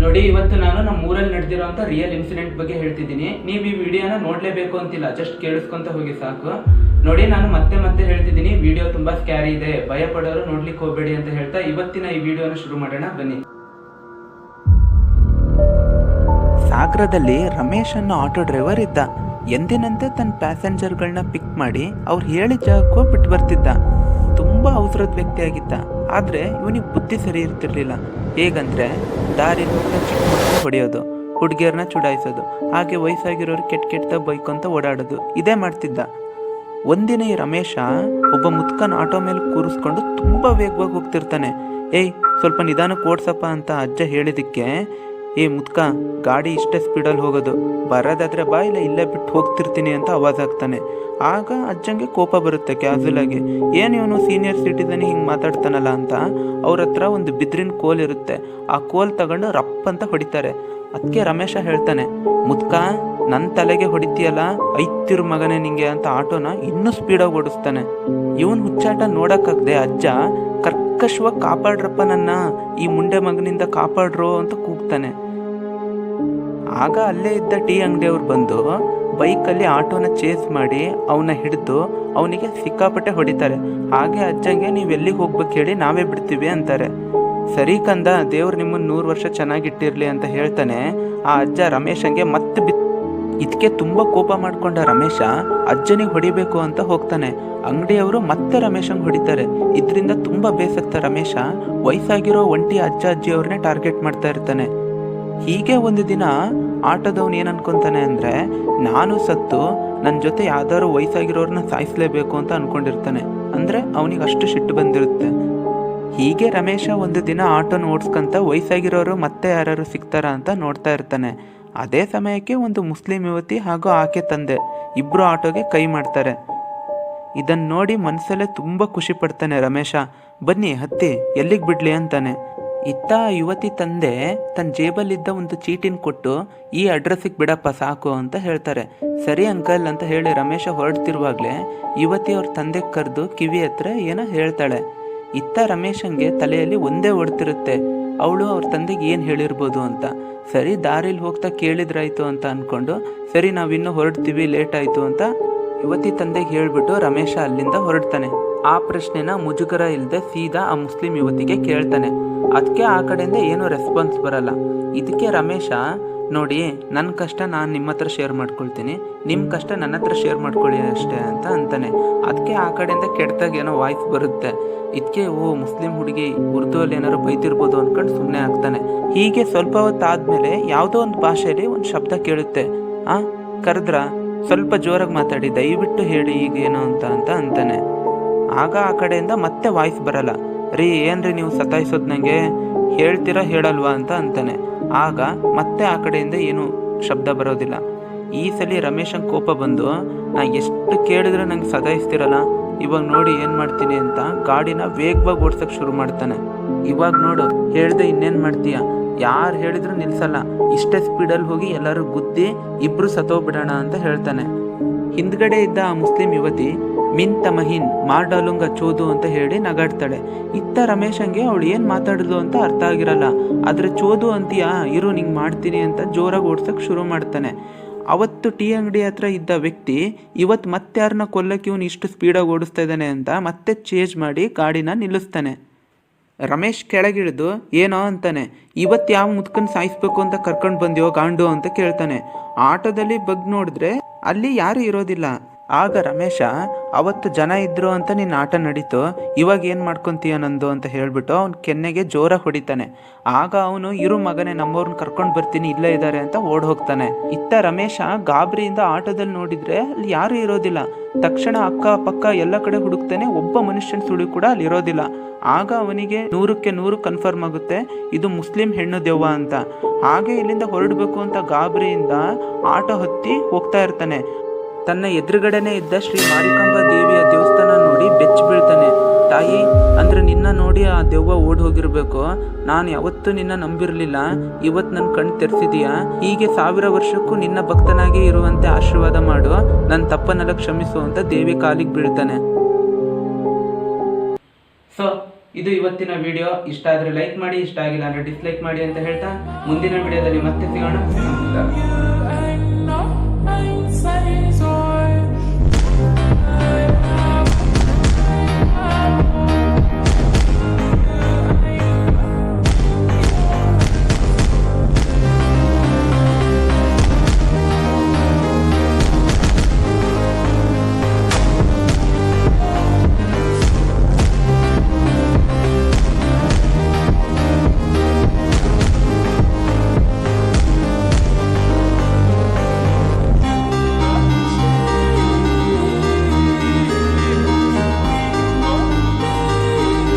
ನೋಡಿ, ಇವತ್ತು ನಾನು ನಮ್ಮ ಊರಲ್ಲಿ ನಡೆದಿರೋಂಥ ರಿಯಲ್ ಇನ್ಸಿಡೆಂಟ್ ಬಗ್ಗೆ ಹೇಳ್ತಿದ್ದೀನಿ. ನೀವು ಈ ವಿಡಿಯೋನ ನೋಡಲೇಬೇಕು ಅಂತಿಲ್ಲ, ಜಸ್ಟ್ ಕೇಳಿಸ್ಕೊಂತ ಹೋಗಿ ಸಾಕು. ನೋಡಿ, ನಾನು ಮತ್ತೆ ಮತ್ತೆ ಹೇಳ್ತಿದ್ದೀನಿ, ವಿಡಿಯೋ ತುಂಬಾ ಸ್ಕ್ಯಾರಿ ಇದೆ, ಭಯ ಪಡೋರು ನೋಡ್ಲಿಕ್ಕೆ ಹೋಗಬೇಡಿ ಅಂತ ಹೇಳ್ತಾ ಇವತ್ತಿನ ಈ ವಿಡಿಯೋನ ಶುರು ಮಾಡೋಣ ಬನ್ನಿ. ಸಾಗರದಲ್ಲಿ ರಮೇಶ್ ಅನ್ನೋ ಆಟೋ ಡ್ರೈವರ್ ಇದ್ದ. ಎಂದಿನಂತೆ ತನ್ನ ಪ್ಯಾಸೆಂಜರ್ಗಳನ್ನ ಪಿಕ್ ಮಾಡಿ ಅವ್ರು ಹೇಳಿದ ಜಾಗಕ್ಕೂ ಬಿಟ್ಟು ಬರ್ತಿದ್ದ. ತುಂಬ ಅವಸರದ ವ್ಯಕ್ತಿಯಾಗಿದ್ದ. ಆದರೆ ಇವನಿಗೆ ಬುದ್ಧಿ ಸರಿ ಇರ್ತಿರ್ಲಿಲ್ಲ. ಹೇಗಂದರೆ ದಾರಿ ಚಿಕ್ಕ ಮಕ್ಕಳು ಹೊಡೆಯೋದು, ಹುಡುಗಿಯರನ್ನ ಚುಡಾಯಿಸೋದು, ಹಾಗೆ ವಯಸ್ಸಾಗಿರೋರು ಕೆಟ್ಟ ಬೈಕೊಂತ ಓಡಾಡೋದು, ಇದೇ ಮಾಡ್ತಿದ್ದ. ಒಂದಿನ ಈ ರಮೇಶ ಒಬ್ಬ ಮುತ್ಕನ ಆಟೋ ಮೇಲೆ ಕೂರಿಸ್ಕೊಂಡು ತುಂಬ ವೇಗವಾಗಿ ಹೋಗ್ತಿರ್ತಾನೆ. ಏಯ್, ಸ್ವಲ್ಪ ನಿಧಾನಕ್ಕೆ ಓಡ್ಸಪ್ಪ ಅಂತ ಅಜ್ಜ ಹೇಳಿದಕ್ಕೆ, ಏ ಮುತ್ಕ, ಗಾಡಿ ಇಷ್ಟೇ ಸ್ಪೀಡಲ್ಲಿ ಹೋಗೋದು, ಬರೋದಾದ್ರೆ ಬಾ, ಇಲ್ಲ ಇಲ್ಲೇ ಬಿಟ್ಟು ಹೋಗ್ತಿರ್ತೀನಿ ಅಂತ ಆವಾಜ್ ಆಗ್ತಾನೆ. ಆಗ ಅಜ್ಜಂಗೆ ಕೋಪ ಬರುತ್ತೆ ಕ್ಯಾಸುವಲ್ ಆಗಿ. ಏನು ಇವನು ಸೀನಿಯರ್ ಸಿಟಿಸನ್ ಹಿಂಗೆ ಮಾತಾಡ್ತಾನಲ್ಲ ಅಂತ ಅವ್ರ ಹತ್ರ ಒಂದು ಬಿದ್ರಿನ ಕೋಲ್ ಇರುತ್ತೆ. ಆ ಕೋಲ್ ತಗೊಂಡು ರಪ್ ಅಂತ ಹೊಡಿತಾರೆ. ಅದಕ್ಕೆ ರಮೇಶ ಹೇಳ್ತಾನೆ, ಮುತ್ಕ, ನನ್ನ ತಲೆಗೆ ಹೊಡಿತೀಯಲ್ಲ, ಐತಿರು ಮಗನೇ ನಿಂಗೆ ಅಂತ ಆಟೋನ ಇನ್ನೂ ಸ್ಪೀಡಾಗಿ ಓಡಿಸ್ತಾನೆ. ಇವನ್ ಹುಚ್ಚಾಟ ನೋಡಕ್ಕಾಗದೆ ಅಜ್ಜ ಕರ್ಕಶವಾಗಿ ಕಾಪಾಡ್ರಪ್ಪ, ನನ್ನ ಈ ಮುಂಡೆ ಮಗನಿಂದ ಕಾಪಾಡ್ರೋ ಅಂತ ಕೂಗ್ತಾನೆ. ಆಗ ಅಲ್ಲೇ ಇದ್ದ ಟೀ ಅಂಗಡಿಯವ್ರು ಬಂದು ಬೈಕಲ್ಲಿ ಆಟೋನ ಚೇಸ್ ಮಾಡಿ ಅವನ್ನ ಹಿಡಿದು ಅವನಿಗೆ ಸಿಕ್ಕಾಪಟ್ಟೆ ಹೊಡಿತಾರೆ. ಹಾಗೆ ಅಜ್ಜಂಗೆ ನೀವು ಎಲ್ಲಿಗೆ ಹೋಗ್ಬೇಕು ಹೇಳಿ, ನಾವೇ ಬಿಡ್ತೀವಿ ಅಂತಾರೆ. ಸರಿ ಕಂದ, ದೇವ್ರು ನಿಮ್ಮನ್ನು 100 ವರ್ಷ ಚೆನ್ನಾಗಿಟ್ಟಿರ್ಲಿ ಅಂತ ಹೇಳ್ತಾನೆ. ಆ ಅಜ್ಜ ರಮೇಶಂಗೆ ಮತ್ತೆ ಇದಕ್ಕೆ ತುಂಬ ಕೋಪ ಮಾಡ್ಕೊಂಡ ರಮೇಶ ಅಜ್ಜನಿಗೆ ಹೊಡಿಬೇಕು ಅಂತ ಹೋಗ್ತಾನೆ. ಅಂಗಡಿಯವರು ಮತ್ತೆ ರಮೇಶಂಗೆ ಹೊಡಿತಾರೆ. ಇದರಿಂದ ತುಂಬ ಬೇಸತ್ತ ರಮೇಶ ವಯಸ್ಸಾಗಿರೋ ಒಂಟಿ ಅಜ್ಜ ಅಜ್ಜಿಯವ್ರನ್ನೇ ಟಾರ್ಗೆಟ್ ಮಾಡ್ತಾ ಇರ್ತಾನೆ. ಹೀಗೆ ಒಂದು ದಿನ ಆಟೋದವ್ನು ಏನು ಅನ್ಕೊಂತಾನೆ ಅಂದರೆ, ನಾನು ಸತ್ತು ನನ್ನ ಜೊತೆ ಯಾವ್ದಾದ್ರು ವಯಸ್ಸಾಗಿರೋರನ್ನ ಸಾಯಿಸಲೇಬೇಕು ಅಂತ ಅನ್ಕೊಂಡಿರ್ತಾನೆ. ಅಂದರೆ ಅವನಿಗೆ ಅಷ್ಟು ಸಿಟ್ಟು ಬಂದಿರುತ್ತೆ. ಹೀಗೆ ರಮೇಶ ಒಂದು ದಿನ ಆಟೋನ ಓಡಿಸ್ಕೊಂತ ವಯಸ್ಸಾಗಿರೋರು ಮತ್ತೆ ಯಾರು ಸಿಗ್ತಾರ ಅಂತ ನೋಡ್ತಾ ಇರ್ತಾನೆ. ಅದೇ ಸಮಯಕ್ಕೆ ಒಂದು ಮುಸ್ಲಿಂ ಯುವತಿ ಹಾಗೂ ಆಕೆ ತಂದೆ ಇಬ್ಬರು ಆಟೋಗೆ ಕೈ ಮಾಡ್ತಾರೆ. ಇದನ್ನು ನೋಡಿ ಮನಸ್ಸಲ್ಲೇ ತುಂಬ ಖುಷಿ ಪಡ್ತಾನೆ ರಮೇಶ. ಬನ್ನಿ ಹತ್ತಿ, ಎಲ್ಲಿಗೆ ಬಿಡ್ಲಿ ಅಂತಾನೆ. ಇತ್ತ ಯುವತಿ ತಂದೆ ತನ್ನ ಜೇಬಲ್ಲಿದ್ದ ಒಂದು ಚೀಟಿನ ಕೊಟ್ಟು, ಈ ಅಡ್ರೆಸ್ಸಿಗೆ ಬಿಡಪ್ಪ ಸಾಕು ಅಂತ ಹೇಳ್ತಾರೆ. ಸರಿ ಅಂಕಲ್ ಅಂತ ಹೇಳಿ ರಮೇಶ ಹೊರಡ್ತಿರುವಾಗಲೇ ಯುವತಿ ಅವ್ರ ತಂದೆಗೆ ಕರೆದು ಕಿವಿ ಹತ್ರ ಏನೋ ಹೇಳ್ತಾಳೆ. ಇತ್ತ ರಮೇಶಂಗೆ ತಲೆಯಲ್ಲಿ ಒಂದೇ ಓಡ್ತಿರುತ್ತೆ, ಅವಳು ಅವ್ರ ತಂದೆಗೆ ಏನು ಹೇಳಿರ್ಬೋದು ಅಂತ. ಸರಿ, ದಾರಿಲಿ ಹೋಗ್ತಾ ಕೇಳಿದ್ರಾಯ್ತು ಅಂತ ಅಂದ್ಕೊಂಡು, ಸರಿ ನಾವಿನ್ನೂ ಹೊರಡ್ತೀವಿ, ಲೇಟ್ ಆಯಿತು ಅಂತ ಯುವತಿ ತಂದೆಗೆ ಹೇಳಿಬಿಟ್ಟು ರಮೇಶ ಅಲ್ಲಿಂದ ಹೊರಡ್ತಾನೆ. ಆ ಪ್ರಶ್ನೆನ ಮುಜುಗರ ಇಲ್ಲದೆ ಸೀದಾ ಆ ಮುಸ್ಲಿಂ ಯುವತಿಗೆ ಕೇಳ್ತಾನೆ. ಅದಕ್ಕೆ ಆ ಕಡೆಯಿಂದ ಏನೂ ರೆಸ್ಪಾನ್ಸ್ ಬರಲ್ಲ. ಇದಕ್ಕೆ ರಮೇಶ, ನೋಡಿ, ನನ್ನ ಕಷ್ಟ ನಾನು ನಿಮ್ಮ ಹತ್ರ ಶೇರ್ ಮಾಡ್ಕೊಳ್ತೀನಿ, ನಿಮ್ಮ ಕಷ್ಟ ನನ್ನ ಹತ್ರ ಶೇರ್ ಮಾಡ್ಕೊಳ್ಳಿ ಅಷ್ಟೇ ಅಂತ ಅಂತಾನೆ. ಅದಕ್ಕೆ ಆ ಕಡೆಯಿಂದ ಕೆಟ್ಟದಾಗ ಏನೋ ವಾಯ್ಸ್ ಬರುತ್ತೆ. ಇದಕ್ಕೆ ಓ ಮುಸ್ಲಿಂ ಹುಡುಗಿ ಉರ್ದುವಲ್ಲಿ ಏನಾದ್ರು ಬೈತಿರ್ಬೋದು ಅಂದ್ಕೊಂಡು ಸುಮ್ಮನೆ ಆಗ್ತಾನೆ. ಹೀಗೆ ಸ್ವಲ್ಪ ಹೊತ್ತಾದ್ಮೇಲೆ ಯಾವುದೋ ಒಂದು ಭಾಷೆಯಲ್ಲಿ ಒಂದು ಶಬ್ದ ಕೇಳುತ್ತೆ. ಕರೆದ್ರ, ಸ್ವಲ್ಪ ಜೋರಾಗಿ ಮಾತಾಡಿ, ದಯವಿಟ್ಟು ಹೇಳಿ ಈಗೇನು ಅಂತ ಅಂತಾನೆ. ಆಗ ಆ ಕಡೆಯಿಂದ ಮತ್ತೆ ವಾಯ್ಸ್ ಬರಲ್ಲ. ರೀ, ಏನ್ರಿ ನೀವು ಸತಾಯಿಸೋದು, ನನಗೆ ಹೇಳ್ತೀರಾ ಹೇಳಲ್ವಾ ಅಂತ ಅಂತಾನೆ. ಆಗ ಮತ್ತೆ ಆ ಕಡೆಯಿಂದ ಏನು ಶಬ್ದ ಬರೋದಿಲ್ಲ. ಈ ಸಲ ರಮೇಶಂಗೆ ಕೋಪ ಬಂದು, ನಾ ಎಷ್ಟು ಕೇಳಿದ್ರೆ ನಂಗೆ ಸತಾಯಿಸ್ತಿರಲ್ಲ, ಇವಾಗ ನೋಡಿ ಏನು ಮಾಡ್ತೀನಿ ಅಂತ ಗಾಡಿನ ವೇಗವಾಗಿ ಓಡ್ಸೋಕ್ಕೆ ಶುರು ಮಾಡ್ತಾನೆ. ಇವಾಗ ನೋಡು, ಹೇಳ್ದೆ ಇನ್ನೇನು ಮಾಡ್ತೀಯ, ಯಾರು ಹೇಳಿದ್ರು ನಿಲ್ಸಲ್ಲ, ಇಷ್ಟೇ ಸ್ಪೀಡಲ್ಲಿ ಹೋಗಿ ಎಲ್ಲರೂ ಗುದ್ದಿ ಇಬ್ರು ಸತ್ತೋಗ್ಬಿಡೋಣ ಅಂತ ಹೇಳ್ತಾನೆ. ಹಿಂದ್ಗಡೆ ಇದ್ದ ಆ ಮುಸ್ಲಿಂ ಯುವತಿ ಮಿನ್ ತಮಹಿನ್ ಮಾರ್ಡಾಲುಂಗ ಚೋದು ಅಂತ ಹೇಳಿ ನಗಾಡ್ತಾಳೆ. ಇತ್ತ ರಮೇಶಂಗೆ ಅವಳು ಏನು ಮಾತಾಡಿದ್ಲು ಅಂತ ಅರ್ಥ ಆಗಿರಲ್ಲ. ಆದರೆ ಚೋದು ಅಂತೀಯಾ, ಇರು ನಿಂಗೆ ಮಾಡ್ತೀನಿ ಅಂತ ಜೋರಾಗಿ ಓಡ್ಸೋಕ್ಕೆ ಶುರು ಮಾಡ್ತಾನೆ. ಅವತ್ತು ಟೀ ಅಂಗಡಿ ಹತ್ರ ಇದ್ದ ವ್ಯಕ್ತಿ ಇವತ್ತು ಮತ್ತೆ ಯಾರನ್ನ ಕೊಲ್ಲಕ್ಕೆ ಇವನು ಇಷ್ಟು ಸ್ಪೀಡಾಗಿ ಓಡಿಸ್ತಾ ಇದ್ದಾನೆ ಅಂತ ಮತ್ತೆ ಚೇಂಜ್ ಮಾಡಿ ಗಾಡಿನ ನಿಲ್ಲಿಸ್ತಾನೆ. ರಮೇಶ್ ಕೆಳಗಿಳಿದು ಏನೋ ಅಂತಾನೆ. ಇವತ್ತು ಯಾವ ಮುತ್ಕನ್ ಸಾಯಿಸ್ಬೇಕು ಅಂತ ಕರ್ಕೊಂಡು ಬಂದ್ಯೋ ಗಾಂಡು ಅಂತ ಕೇಳ್ತಾನೆ. ಆಟೋದಲ್ಲಿ ಬಗ್ ನೋಡಿದ್ರೆ ಅಲ್ಲಿ ಯಾರು ಇರೋದಿಲ್ಲ. ಆಗ ರಮೇಶ, ಅವತ್ತು ಜನ ಇದ್ರು ಅಂತ ನಿನ್ನ ಆಟ ನಡೀತು, ಇವಾಗ ಏನು ಮಾಡ್ಕೊತೀಯ ನಂದು ಅಂತ ಹೇಳ್ಬಿಟ್ಟು ಅವ್ನ ಕೆನ್ನೆಗೆ ಜೋರಾಗಿ ಹೊಡಿತಾನೆ. ಆಗ ಅವನು, ಇರು ಮಗನೇ, ನಮ್ಮವ್ರನ್ನ ಕರ್ಕೊಂಡು ಬರ್ತೀನಿ, ಇಲ್ಲೇ ಇದ್ದಾರೆ ಅಂತ ಓಡ್ ಹೋಗ್ತಾನೆ. ಇತ್ತ ರಮೇಶ ಗಾಬರಿಯಿಂದ ಆಟೋದಲ್ಲಿ ನೋಡಿದ್ರೆ ಅಲ್ಲಿ ಯಾರು ಇರೋದಿಲ್ಲ. ತಕ್ಷಣ ಅಕ್ಕ ಪಕ್ಕ ಎಲ್ಲ ಕಡೆ ಹುಡುಕ್ತಾನೆ, ಒಬ್ಬ ಮನುಷ್ಯನ ಸುಳಿ ಕೂಡ ಅಲ್ಲಿ ಇರೋದಿಲ್ಲ. ಆಗ ಅವನಿಗೆ 100ಕ್ಕೆ 100 ಕನ್ಫರ್ಮ್ ಆಗುತ್ತೆ, ಇದು ಮುಸ್ಲಿಂ ಹೆಣ್ಣು ದೆವ್ವ ಅಂತ. ಹಾಗೆ ಇಲ್ಲಿಂದ ಹೊರಡಬೇಕು ಅಂತ ಗಾಬರಿಯಿಂದ ಆಟೋ ಹತ್ತಿ ಹೋಗ್ತಾ ಇರ್ತಾನೆ. ತನ್ನ ಎದುರುಗಡೆನೆ ಇದ್ದ ಶ್ರೀ ಮಾರಿಕಾಂಬಾ ದೇವಿಯ ದೇವಸ್ಥಾನ ನೋಡಿ ಬೆಚ್ಚಿ ಬೀಳ್ತಾನೆ. ತಾಯಿ, ಅಂದ್ರೆ ನಿನ್ನ ನೋಡಿ ಆ ದೆವ್ವ ಓಡ್ ಹೋಗಿರ್ಬೇಕು, ನಾನು ಯಾವತ್ತೂ ನಿನ್ನ ನಂಬಿರಲಿಲ್ಲ, ಇವತ್ತು ನನ್ನ ಕಣ್ಣು ತೆರೆಸಿದೀಯಾ, ಹೀಗೆ 1000 ವರ್ಷಕ್ಕೂ ನಿನ್ನ ಭಕ್ತನಾಗಿ ಇರುವಂತೆ ಆಶೀರ್ವಾದ ಮಾಡು, ನನ್ನ ತಪ್ಪನ್ನೆಲ್ಲ ಕ್ಷಮಿಸು ಅಂತ ದೇವಿ ಕಾಲಿಗೆ ಬೀಳ್ತಾನೆ. ಸೊ ಇದು ಇವತ್ತಿನ ವಿಡಿಯೋ. ಇಷ್ಟ ಆದರೆ ಲೈಕ್ ಮಾಡಿ, ಇಷ್ಟ ಆಗಿಲ್ಲ ಅಂದರೆ ಡಿಸ್ಲೈಕ್ ಮಾಡಿ ಅಂತ ಹೇಳ್ತಾ ಮುಂದಿನ ವಿಡಿಯೋದಲ್ಲಿ ಮತ್ತೆ ಸಿಗೋಣ. ನಮಸ್ಕಾರ.